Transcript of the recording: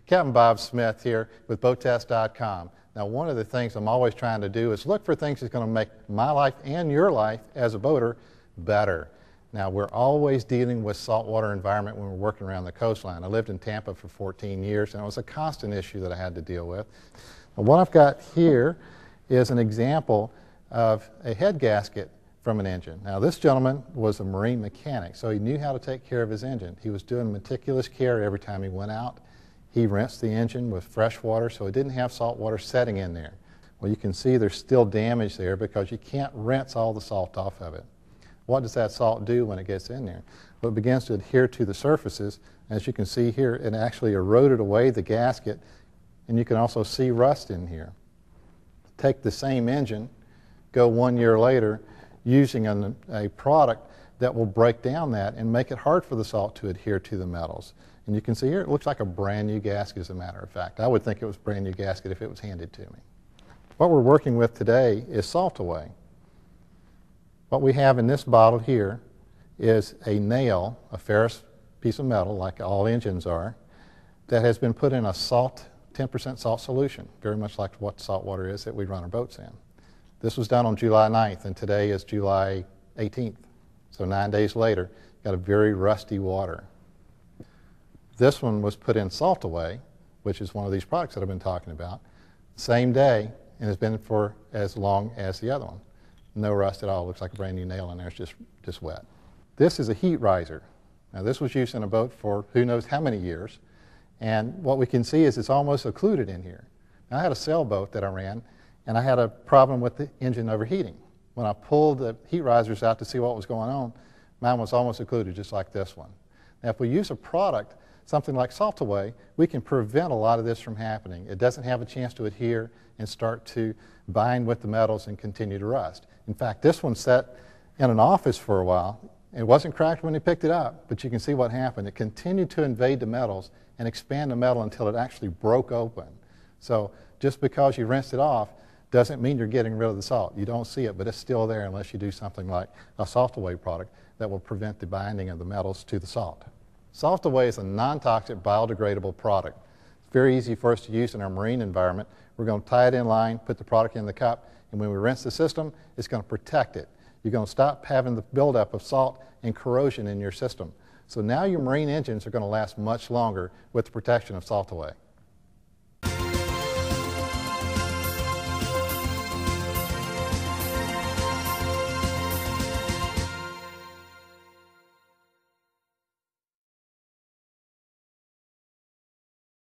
Captain Bob Smith here with BoatTest.com. Now, one of the things I'm always trying to do is look for things that's going to make my life and your life as a boater better. Now, we're always dealing with saltwater environment when we're working around the coastline. I lived in Tampa for 14 years, and it was a constant issue that I had to deal with. Now, what I've got here is an example of a head gasket from an engine. Now, this gentleman was a marine mechanic, so he knew how to take care of his engine. He was doing meticulous care every time he went out. He rinsed the engine with fresh water so it didn't have salt water setting in there. Well, you can see there's still damage there because you can't rinse all the salt off of it. What does that salt do when it gets in there? Well, it begins to adhere to the surfaces. As you can see here, it actually eroded away the gasket, and you can also see rust in here. Take the same engine, go 1 year later, using a product that will break down that and make it hard for the salt to adhere to the metals. And you can see here, it looks like a brand new gasket, as a matter of fact. I would think it was a brand new gasket if it was handed to me. What we're working with today is Salt-A-Way. What we have in this bottle here is a nail, a ferrous piece of metal, like all engines are, that has been put in a 10% salt solution, very much like what salt water is that we run our boats in. This was done on July 9th, and today is July 18th. So 9 days later, got a very rusty water. This one was put in Salt-A-Way, which is one of these products that I've been talking about, same day, and has been for as long as the other one. No rust at all. Looks like a brand new nail in there. It's just wet. This is a heat riser. Now, this was used in a boat for who knows how many years, and what we can see is it's almost occluded in here. Now, I had a sailboat that I ran, and I had a problem with the engine overheating. When I pulled the heat risers out to see what was going on, mine was almost occluded, just like this one. Now, if we use a product, something like Salt-A-Way, we can prevent a lot of this from happening. It doesn't have a chance to adhere and start to bind with the metals and continue to rust. In fact, this one sat in an office for a while. It wasn't cracked when he picked it up, but you can see what happened. It continued to invade the metals and expand the metal until it actually broke open. So just because you rinsed it off doesn't mean you're getting rid of the salt. You don't see it, but it's still there unless you do something like a Salt-A-Way product that will prevent the binding of the metals to the salt. Salt-A-Way is a non-toxic, biodegradable product. It's very easy for us to use in our marine environment. We're going to tie it in line, put the product in the cup, and when we rinse the system, it's going to protect it. You're going to stop having the buildup of salt and corrosion in your system. So now your marine engines are going to last much longer with the protection of Salt-A-Way.